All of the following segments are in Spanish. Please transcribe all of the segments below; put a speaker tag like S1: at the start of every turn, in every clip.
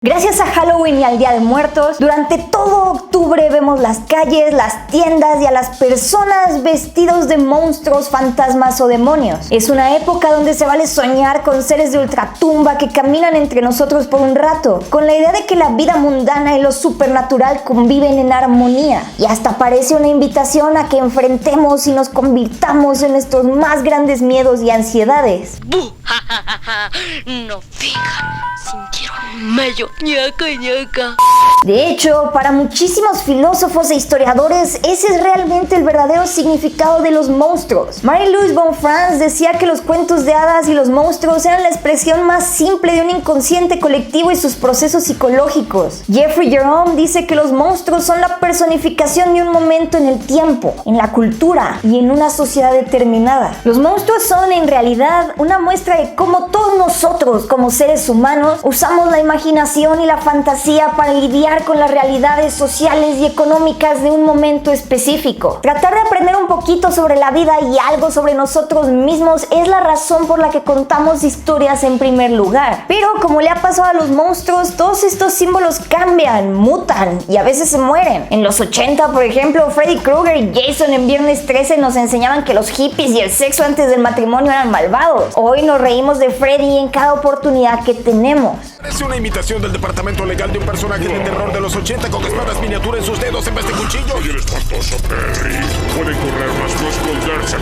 S1: Gracias a Halloween y al Día de Muertos, durante todo octubre vemos las calles, las tiendas y a las personas vestidos de monstruos, fantasmas o demonios. Es una época donde se vale soñar con seres de ultratumba que caminan entre nosotros por un rato, con la idea de que la vida mundana y lo supernatural conviven en armonía. Y hasta parece una invitación a que enfrentemos y nos convirtamos en nuestros más grandes miedos y ansiedades.
S2: No fijan, sintieron medio ñaca.
S1: De hecho, para muchísimos filósofos e historiadores, ese es realmente el verdadero significado de los monstruos. Marie-Louise von Franz decía que los cuentos de hadas y los monstruos eran la expresión más simple de un inconsciente colectivo y sus procesos psicológicos. Jeffrey Jerome dice que los monstruos son la personificación de un momento en el tiempo, en la cultura y en una sociedad determinada. Los monstruos son, en realidad, una muestra de cómo todos nosotros, como seres humanos, usamos la imaginación y la fantasía para lidiar con las realidades sociales y económicas de un momento específico. Tratar de aprender un poquito sobre la vida y algo sobre nosotros mismos es la razón por la que contamos historias en primer lugar. Pero como le ha pasado a los monstruos, todos estos símbolos cambian, mutan y a veces se mueren. En los 80, por ejemplo, Freddy Krueger y Jason en Viernes 13 nos enseñaban que los hippies y el sexo antes del matrimonio eran malvados. Hoy nos reímos de Freddy en cada oportunidad que tenemos.
S3: Es una imitación del departamento legal de un personaje de terror de los 80 con espadas miniatura en sus dedos en vez de cuchillos.
S4: Soy el espantoso Perry. Pueden correr más, no esconderse.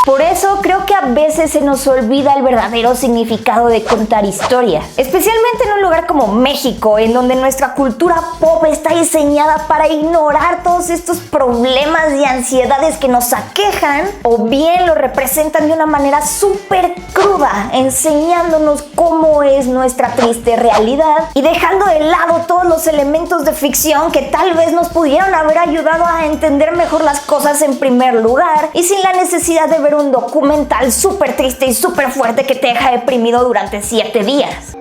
S1: Por eso creo que a veces se nos olvida el verdadero significado de contar historias, especialmente en un lugar como México, en donde nuestra cultura pop está diseñada para ignorar todos estos problemas y ansiedades que nos aquejan, o bien lo representan de una manera súper cruda, enseñándonos cómo es nuestra triste realidad y dejando de lado todos los elementos de ficción que tal vez nos pudieron haber ayudado a entender mejor las cosas en primer lugar y sin la necesidad de ver un documental súper triste y súper fuerte que te deja deprimido durante 7 días.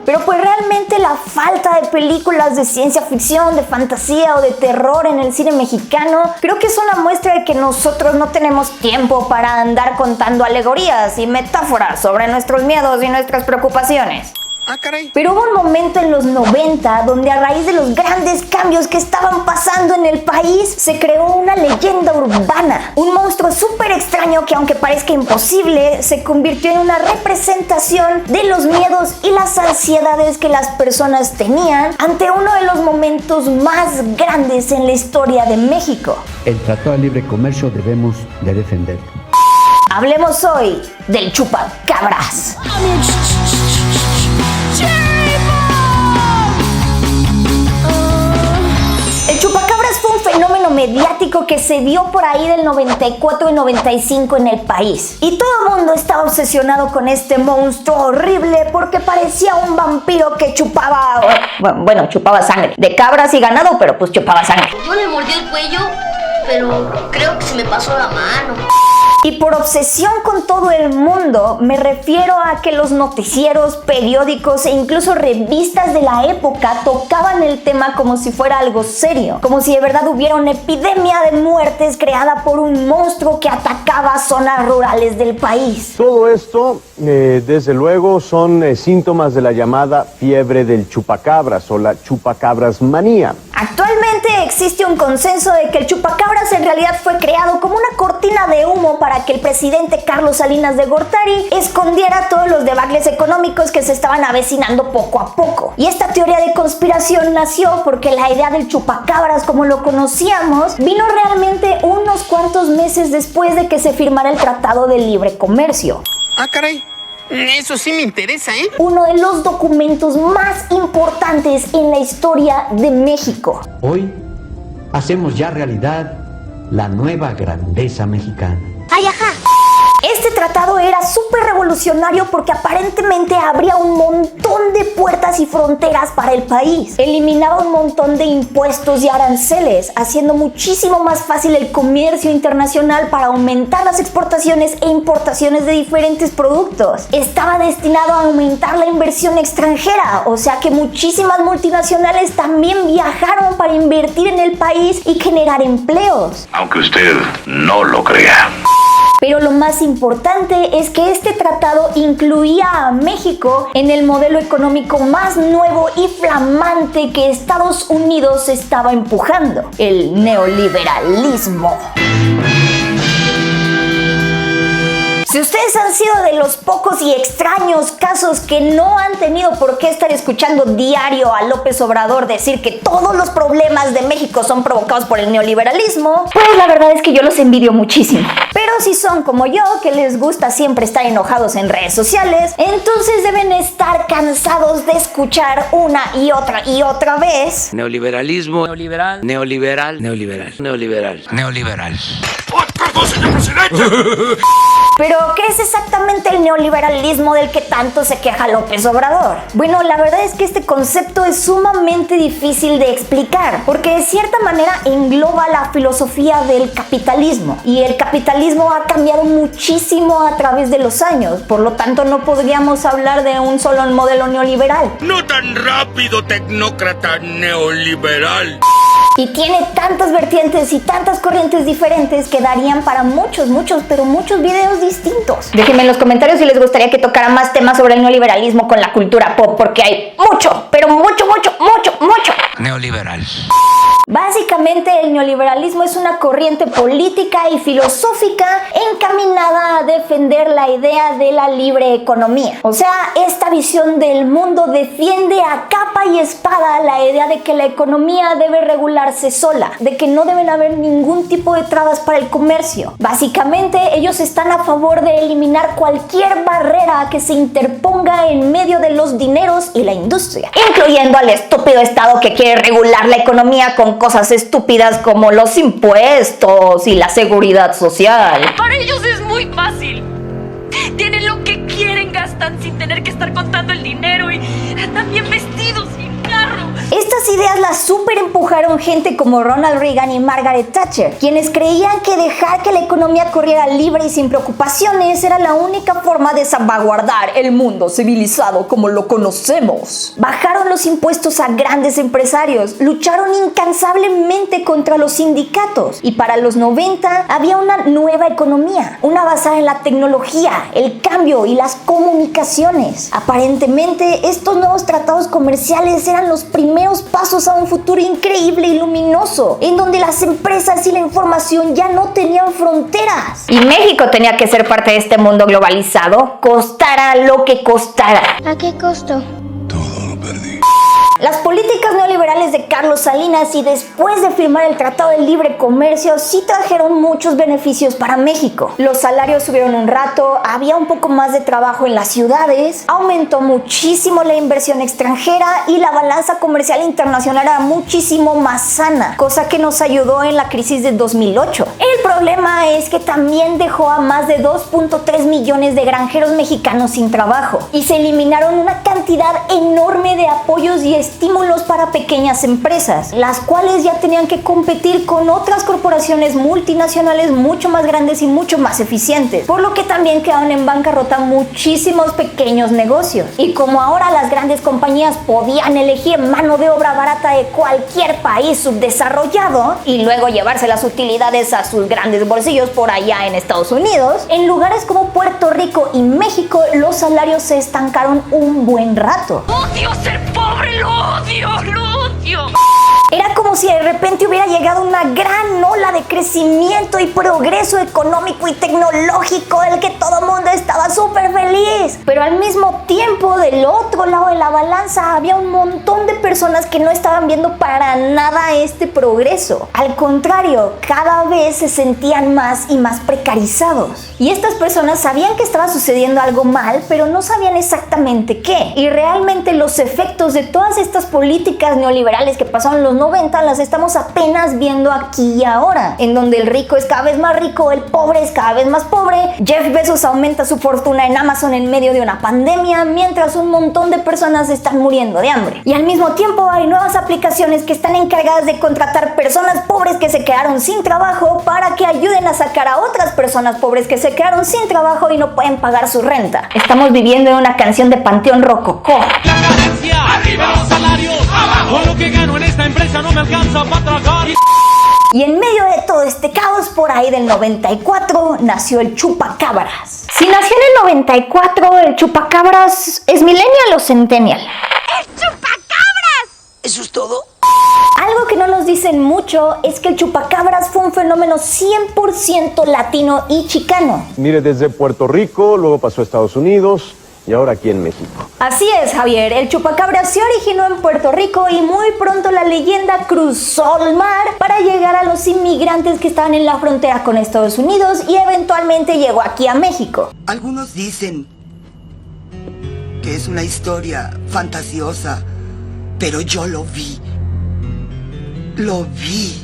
S1: Pero pues realmente la falta de películas de ciencia ficción, de fantasía o de terror en el cine mexicano creo que es una muestra de que nosotros no tenemos tiempo para andar contando alegorías y metáforas sobre nuestros miedos y nuestras preocupaciones. Pero hubo un momento en los 90 donde a raíz de los grandes cambios que estaban pasando en el país se creó una leyenda urbana, un monstruo súper extraño que, aunque parezca imposible, se convirtió en una representación de los miedos y las ansiedades que las personas tenían ante uno de los momentos más grandes en la historia de México.
S5: El Tratado de Libre Comercio debemos de defenderlo.
S1: Hablemos hoy del chupacabras. El chupacabras fue un fenómeno mediático que se dio por ahí del 94 y 95 en el país. Y todo el mundo estaba obsesionado con este monstruo horrible porque parecía un vampiro que chupaba... Bueno, chupaba sangre. De cabras y ganado, pero pues chupaba sangre.
S2: Yo le mordí el cuello, pero creo que se me pasó la mano.
S1: Y por obsesión con todo el mundo, me refiero a que los noticieros, periódicos e incluso revistas de la época tocaban el tema como si fuera algo serio, como si de verdad hubiera una epidemia de muertes creada por un monstruo que atacaba zonas rurales del país.
S6: Todo esto, desde luego, son síntomas de la llamada fiebre del chupacabras o la chupacabras manía.
S1: Actualmente existe un consenso de que el chupacabras en realidad fue creado como una cortina de humo para que el presidente Carlos Salinas de Gortari escondiera todos los debacles económicos que se estaban avecinando poco a poco. Y esta teoría de conspiración nació porque la idea del chupacabras como lo conocíamos vino realmente unos cuantos meses después de que se firmara el Tratado de Libre Comercio.
S7: Caray. Eso sí me interesa, ¿eh?
S1: Uno de los documentos más importantes en la historia de México.
S5: Hoy hacemos ya realidad la nueva grandeza mexicana.
S1: ¡Ay, ajá! Este tratado era súper revolucionario porque aparentemente abría un montón de puertas y fronteras para el país. Eliminaba un montón de impuestos y aranceles, haciendo muchísimo más fácil el comercio internacional para aumentar las exportaciones e importaciones de diferentes productos. Estaba destinado a aumentar la inversión extranjera, o sea que muchísimas multinacionales también viajaron para invertir en el país y generar empleos.
S4: Aunque usted no lo crea.
S1: Pero lo más importante es que este tratado incluía a México en el modelo económico más nuevo y flamante que Estados Unidos estaba empujando, el neoliberalismo. Si ustedes han sido de los pocos y extraños casos que no han tenido por qué estar escuchando diario a López Obrador decir que todos los problemas de México son provocados por el neoliberalismo, pues la verdad es que yo los envidio muchísimo. Pero si son como yo, que les gusta siempre estar enojados en redes sociales, entonces deben estar cansados de escuchar una y otra vez:
S8: neoliberalismo, neoliberal, neoliberal, neoliberal, neoliberal, neoliberal.
S3: ¡Perdón, señor presidente!
S1: Pero, ¿qué es exactamente el neoliberalismo del que tanto se queja López Obrador? Bueno, la verdad es que este concepto es sumamente difícil de explicar, porque de cierta manera engloba la filosofía del capitalismo, y el capitalismo ha cambiado muchísimo a través de los años, por lo tanto no podríamos hablar de un solo modelo neoliberal.
S3: ¡No tan rápido, tecnócrata neoliberal!
S1: Y tiene tantas vertientes y tantas corrientes diferentes que darían para muchos videos distintos. Déjenme en los comentarios si les gustaría que tocara más temas sobre el neoliberalismo con la cultura pop, porque hay mucho, pero mucho
S8: neoliberal.
S1: Básicamente, el neoliberalismo es una corriente política y filosófica encaminada a defender la idea de la libre economía. O sea, esta visión del mundo defiende a capa y espada la idea de que la economía debe regularse sola, de que no deben haber ningún tipo de trabas para el comercio. Básicamente, ellos están a favor de eliminar cualquier barrera que se interponga en medio de los dineros y la industria, incluyendo al estúpido Estado que quiere regular la economía con cosas estúpidas como los impuestos y la seguridad social.
S9: Para ellos es muy fácil. Tienen lo que quieren, gastan sin tener que estar contando el dinero y también vestidos sin carro.
S1: Estas ideas las super empujaron gente como Ronald Reagan y Margaret Thatcher, quienes creían que dejar que la economía corriera libre y sin preocupaciones era la única forma de salvaguardar el mundo civilizado como lo conocemos. Bajaron los impuestos a grandes empresarios, lucharon incansablemente contra los sindicatos, y para los 90 había una nueva economía, una basada en la tecnología, el cambio y las comunicaciones. Aparentemente, estos nuevos tratados comerciales eran los primeros pasos a un futuro increíble y luminoso, en donde las empresas y la información ya no tenían fronteras. Y México tenía que ser parte de este mundo globalizado, costara lo que costara.
S2: ¿A qué costo?
S3: Todo lo perdí.
S1: Las políticas neoliberales de Carlos Salinas y después de firmar el Tratado de Libre Comercio sí trajeron muchos beneficios para México. Los salarios subieron un rato, había un poco más de trabajo en las ciudades, aumentó muchísimo la inversión extranjera y la balanza comercial internacional era muchísimo más sana, cosa que nos ayudó en la crisis de 2008. El problema es que también dejó a más de 2.3 millones de granjeros mexicanos sin trabajo y se eliminaron una cantidad enorme de apoyos y estímulos para pequeñas empresas, las cuales ya tenían que competir con otras corporaciones multinacionales mucho más grandes y mucho más eficientes, por lo que también quedaron en bancarrota muchísimos pequeños negocios. Y como ahora las grandes compañías podían elegir mano de obra barata de cualquier país subdesarrollado y luego llevarse las utilidades a sus grandes bolsillos por allá en Estados Unidos, en lugares como Puerto Rico y México los salarios se estancaron un buen rato.
S9: ¡Odio ser pobre! ¡Lo odio!
S1: Era como si de repente hubiera llegado una gran ola de crecimiento y progreso económico y tecnológico del que todo el mundo estaba súper feliz. Pero al mismo tiempo, del otro lado de la balanza, había un montón de personas que no estaban viendo para nada este progreso. Al contrario, cada vez se sentían más y más precarizados. Y estas personas sabían que estaba sucediendo algo mal, pero no sabían exactamente qué. Y realmente los efectos de todas estas políticas neoliberales que pasaron en los 90 las estamos apenas viendo aquí y ahora, en donde el rico es cada vez más rico, el pobre es cada vez más pobre. Jeff Bezos aumenta su fortuna en Amazon en medio de una pandemia, mientras un montón de personas están muriendo de hambre. Y al mismo tiempo hay nuevas aplicaciones que están encargadas de contratar personas pobres que se quedaron sin trabajo para que ayuden a sacar a otras personas pobres que se quedaron sin trabajo y no pueden pagar su renta. Estamos viviendo en una canción de Panteón Rococó.
S10: La carencia, arriba los salarios, abajo lo que gano en esta empresa no me alcanza para tragar.
S1: Y en medio de todo este caos, por ahí del 94 nació el chupacabras. Si nació en el 94, ¿el chupacabras es millennial o centennial?
S9: ¡Es chupacabras!
S8: ¿Eso es todo?
S1: Algo que no nos dicen mucho es que el chupacabras fue un fenómeno 100% latino y chicano.
S6: Mire, desde Puerto Rico, luego pasó a Estados Unidos y ahora aquí en México.
S1: Así es, Javier. El chupacabras se originó en Puerto Rico y muy pronto la leyenda cruzó el mar para llegar a los inmigrantes que estaban en la frontera con Estados Unidos y eventualmente llegó aquí a México.
S11: Algunos dicen que es una historia fantasiosa, pero yo lo vi. Lo vi.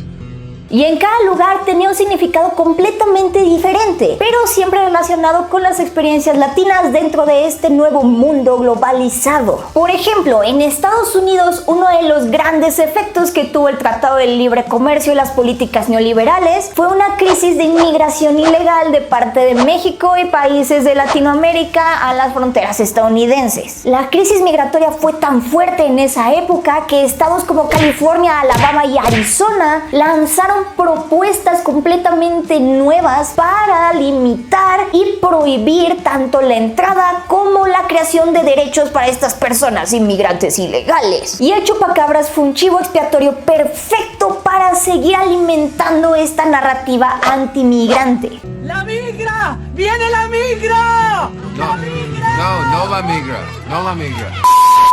S1: Y en cada lugar tenía un significado completamente diferente, pero siempre relacionado con las experiencias latinas dentro de este nuevo mundo globalizado. Por ejemplo, en Estados Unidos, uno de los grandes efectos que tuvo el Tratado de Libre Comercio y las políticas neoliberales fue una crisis de inmigración ilegal de parte de México y países de Latinoamérica a las fronteras estadounidenses. La crisis migratoria fue tan fuerte en esa época que estados como California, Alabama y Arizona lanzaron propuestas completamente nuevas para limitar y prohibir tanto la entrada como la creación de derechos para estas personas inmigrantes ilegales. Y el chupacabras fue un chivo expiatorio perfecto para seguir alimentando esta narrativa antimigrante.
S10: ¡La migra! ¡Viene la migra!
S8: No va migra. No va migra.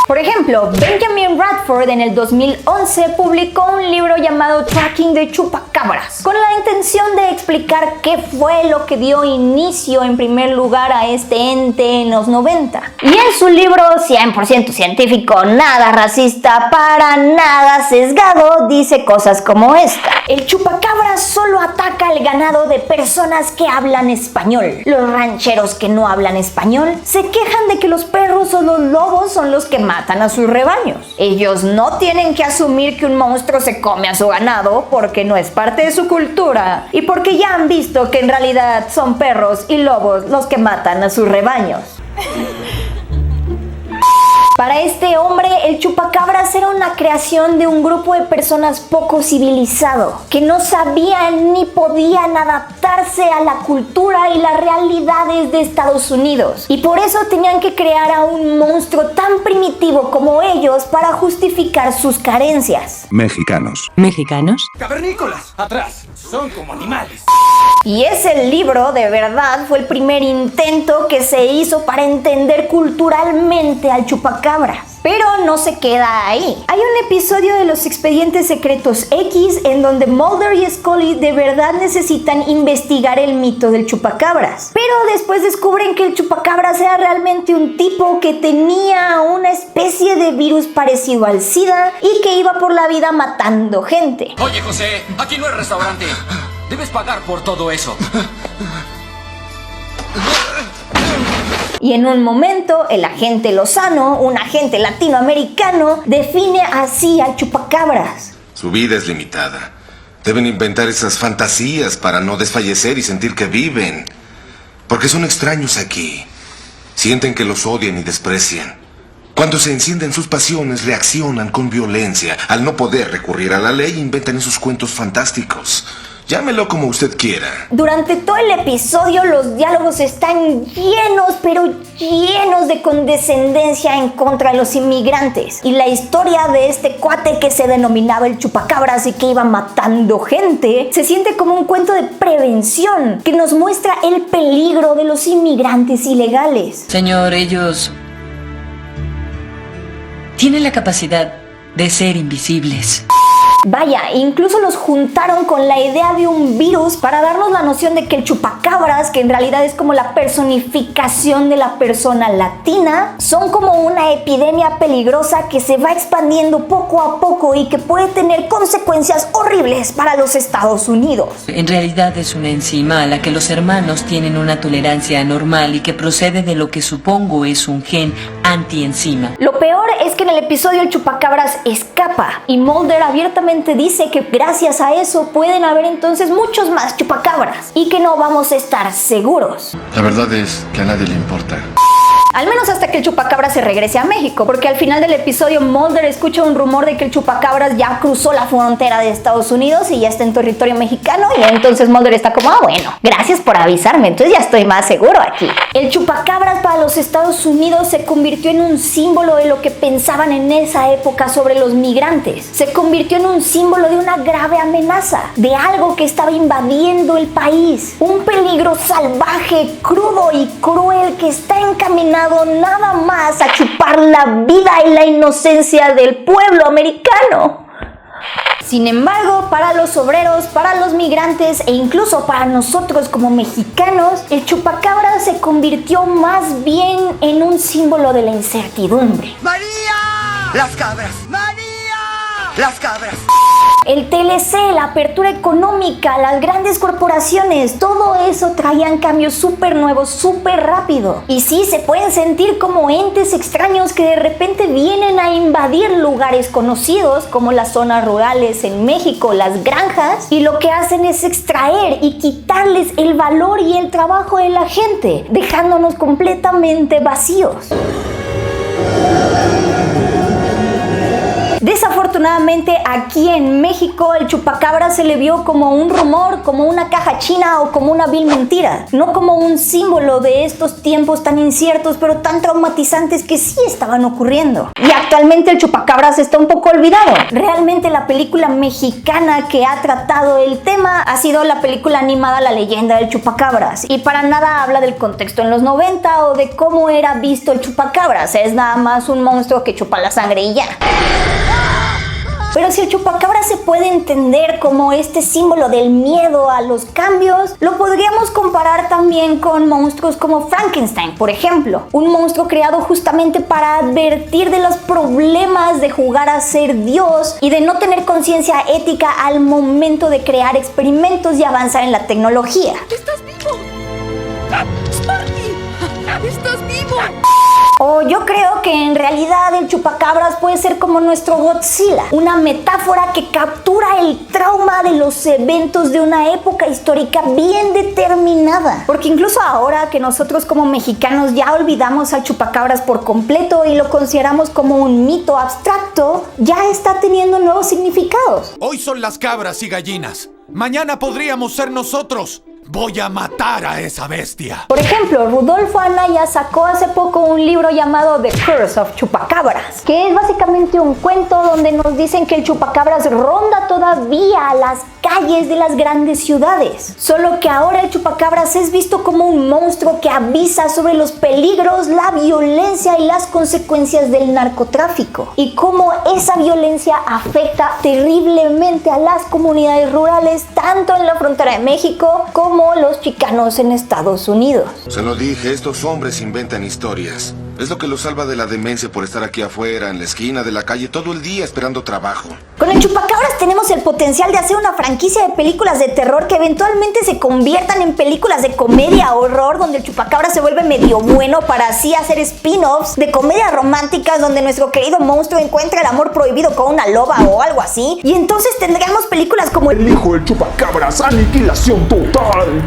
S1: Por ejemplo, Benjamin Radford en el 2011 publicó un libro llamado Tracking the Chupacabras, con la intención de explicar qué fue lo que dio inicio en primer lugar a este ente en los 90. Y en su libro 100% científico, nada racista, para nada sesgado, dice cosas como esta. El chupacabras solo ataca al ganado de personas que hablan español. Los rancheros que no hablan español se quejan de que los perros o los lobos son los que matan a sus rebaños. Ellos no tienen que asumir que un monstruo se come a su ganado porque no es parte de su cultura y porque ya han visto que en realidad son perros y lobos los que matan a sus rebaños. Para este hombre, el chupacabras era una creación de un grupo de personas poco civilizado, que no sabían ni podían adaptarse a la cultura y las realidades de Estados Unidos. Y por eso tenían que crear a un monstruo tan primitivo como ellos para justificar sus carencias.
S3: Mexicanos.
S12: ¿Mexicanos?
S10: ¡Cavernícolas! ¡Atrás! Son como animales.
S1: Y ese libro, de verdad, fue el primer intento que se hizo para entender culturalmente al chupacabras. Pero no se queda ahí. Hay un episodio de Los Expedientes Secretos X en donde Mulder y Scully de verdad necesitan investigar el mito del chupacabras. Pero después descubren que el chupacabras era realmente un tipo que tenía una especie de virus parecido al SIDA y que iba por la vida matando gente.
S10: Oye, José, aquí no es restaurante. Debes pagar por todo eso.
S1: Y en un momento, el agente Lozano, un agente latinoamericano, define así al chupacabras.
S13: Su vida es limitada. Deben inventar esas fantasías para no desfallecer y sentir que viven. Porque son extraños aquí. Sienten que los odian y desprecian. Cuando se encienden sus pasiones, reaccionan con violencia. Al no poder recurrir a la ley, inventan esos cuentos fantásticos. Llámelo como usted quiera. Durante todo el episodio los diálogos están llenos, pero llenos de condescendencia en contra de los inmigrantes. Y la historia de este cuate que se denominaba el chupacabras y que iba matando gente, se siente como un cuento de prevención que nos muestra el peligro de los inmigrantes ilegales.
S12: Señor, ellos tienen la capacidad de ser invisibles.
S1: Vaya, incluso los juntaron con la idea de un virus para darnos la noción de que el chupacabras, que en realidad es como la personificación de la persona latina, son como una epidemia peligrosa que se va expandiendo poco a poco y que puede tener consecuencias horribles para los Estados Unidos.
S12: En realidad es una enzima a la que los hermanos tienen una tolerancia anormal y que procede de lo que supongo es un gen antienzima.
S1: Lo peor es que en el episodio el chupacabras escapa y Mulder abiertamente dice que gracias a eso pueden haber entonces muchos más chupacabras y que no vamos a estar seguros.
S13: La verdad es que a nadie le importa.
S1: Al menos hasta que el chupacabras se regrese a México, porque al final del episodio Mulder escucha un rumor de que el chupacabras ya cruzó la frontera de Estados Unidos y ya está en territorio mexicano, y entonces Mulder está como, bueno, gracias por avisarme, entonces ya estoy más seguro aquí. El chupacabras para los Estados Unidos se convirtió en un símbolo de lo que pensaban en esa época sobre los migrantes. Se convirtió en un símbolo de una grave amenaza, de algo que estaba invadiendo el país, un peligro salvaje, crudo y cruel que está encaminado nada más a chupar la vida y la inocencia del pueblo americano. Sin embargo, para los obreros, para los migrantes e incluso para nosotros como mexicanos, el chupacabras se convirtió más bien en un símbolo de la incertidumbre.
S11: ¡María! ¡Las cabras! ¡María! ¡Las cabras!
S1: El TLC, la apertura económica, las grandes corporaciones, todo eso traían cambios súper nuevos, súper rápido. Y sí, se pueden sentir como entes extraños que de repente vienen a invadir lugares conocidos, como las zonas rurales en México, las granjas, y lo que hacen es extraer y quitarles el valor y el trabajo de la gente, dejándonos completamente vacíos. Desafortunadamente, aquí en México el chupacabras se le vio como un rumor, como una caja china o como una vil mentira, no como un símbolo de estos tiempos tan inciertos pero tan traumatizantes que sí estaban ocurriendo. Y actualmente el chupacabras está un poco olvidado. Realmente la película mexicana que ha tratado el tema ha sido la película animada La leyenda del chupacabras, y para nada habla del contexto en los 90 o de cómo era visto el chupacabras. Es nada más un monstruo que chupa la sangre y ya. Pero si el chupacabras se puede entender como este símbolo del miedo a los cambios, lo podríamos comparar también con monstruos como Frankenstein, por ejemplo. Un monstruo creado justamente para advertir de los problemas de jugar a ser Dios y de no tener conciencia ética al momento de crear experimentos y avanzar en la tecnología.
S9: ¡Estás vivo! ¡Sparky! ¡Estás vivo!
S1: O yo creo que en realidad el chupacabras puede ser como nuestro Godzilla, una metáfora que captura el trauma de los eventos de una época histórica bien determinada. Porque incluso ahora que nosotros como mexicanos ya olvidamos al chupacabras por completo y lo consideramos como un mito abstracto, ya está teniendo nuevos significados.
S3: Hoy son las cabras y gallinas. Mañana podríamos ser nosotros. Voy a matar a esa bestia.
S1: Por ejemplo, Rudolfo Anaya sacó hace poco un libro llamado The Curse of Chupacabras, que es básicamente un cuento donde nos dicen que el chupacabras ronda todavía las calles de las grandes ciudades. Solo que ahora el chupacabras es visto como un monstruo que avisa sobre los peligros, la violencia y las consecuencias del narcotráfico, y cómo esa violencia afecta terriblemente a las comunidades rurales, tanto en la frontera de México como los chicanos en Estados Unidos.
S13: Se lo dije, estos hombres inventan historias. Es lo que los salva de la demencia por estar aquí afuera, en la esquina de la calle, todo el día esperando trabajo.
S1: Con el chupacabras tenemos el potencial de hacer una franquicia de películas de terror que eventualmente se conviertan en películas de comedia o horror, donde el chupacabras se vuelve medio bueno para así hacer spin-offs de comedias románticas donde nuestro querido monstruo encuentra el amor prohibido con una loba o algo así. Y entonces tendríamos películas como
S3: El hijo del chupacabras, aniquilación total.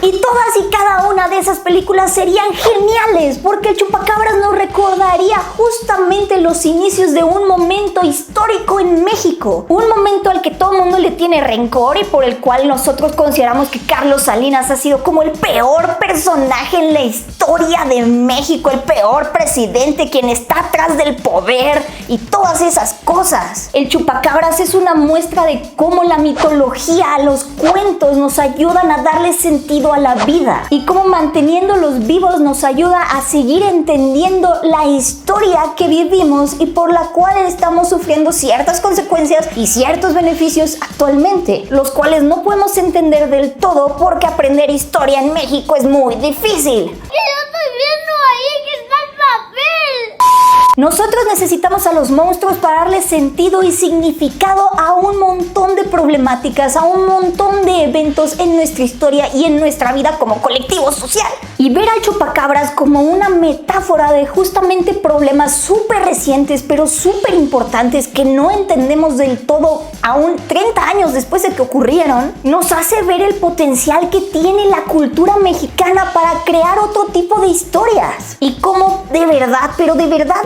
S1: Y todas y cada una de esas películas serían geniales, porque el chupacabras nos recordaría justamente los inicios de un momento histórico en México. Un momento al que todo el mundo le tiene rencor y por el cual nosotros consideramos que Carlos Salinas ha sido como el peor personaje en la historia de México, el peor presidente, quien está atrás del poder y todas esas cosas. El chupacabras es una muestra de cómo la mitología, los cuentos nos ayudan a darle sentido a la vida, y cómo manteniéndolos vivos nos ayuda a seguir entendiendo la historia que vivimos y por la cual estamos sufriendo ciertas consecuencias y ciertos beneficios actualmente, los cuales no podemos entender del todo porque aprender historia en México es muy difícil.
S2: ¿Qué yo estoy viendo ahí que está el papel?
S1: Nosotros necesitamos a los monstruos para darle sentido y significado a un montón de problemáticas, a un montón de eventos en nuestra historia y en nuestra vida como colectivo social. Y ver al chupacabras como una metáfora de justamente problemas súper recientes, pero súper importantes que no entendemos del todo aún 30 años después de que ocurrieron, nos hace ver el potencial que tiene la cultura mexicana para crear otro tipo de historias. Y cómo de verdad, pero de verdad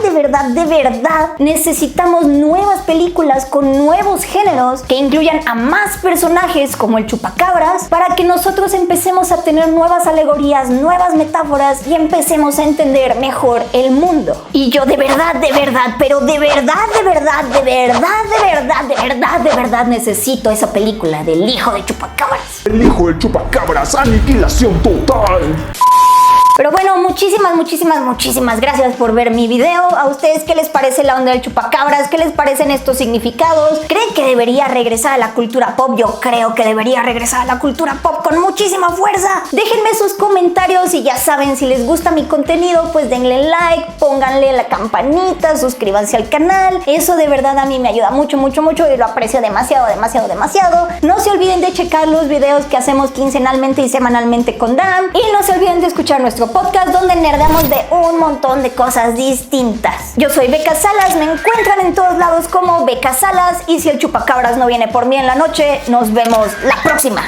S1: necesitamos nuevas películas con nuevos géneros que incluyan a más personajes como el chupacabras para que nosotros empecemos a tener nuevas alegorías, nuevas metáforas y empecemos a entender mejor el mundo. Y yo de verdad necesito esa película del hijo de chupacabras.
S4: El hijo del chupacabras, aniquilación total.
S1: Pero bueno, muchísimas gracias por ver mi video. ¿A ustedes qué les parece la onda del chupacabras? ¿Qué les parecen estos significados? ¿Creen que debería regresar a la cultura pop? Yo creo que debería regresar a la cultura pop con muchísima fuerza. Déjenme sus comentarios y ya saben, si les gusta mi contenido, pues denle like, pónganle la campanita, suscríbanse al canal. Eso de verdad a mí me ayuda mucho y lo aprecio demasiado. No se olviden de checar los videos que hacemos quincenalmente y semanalmente con Dan. Y no se olviden de escuchar nuestro podcast donde nerdamos de un montón de cosas distintas. Yo soy Beca Salas, me encuentran en todos lados como Beca Salas y si el chupacabras no viene por mí en la noche, nos vemos la próxima.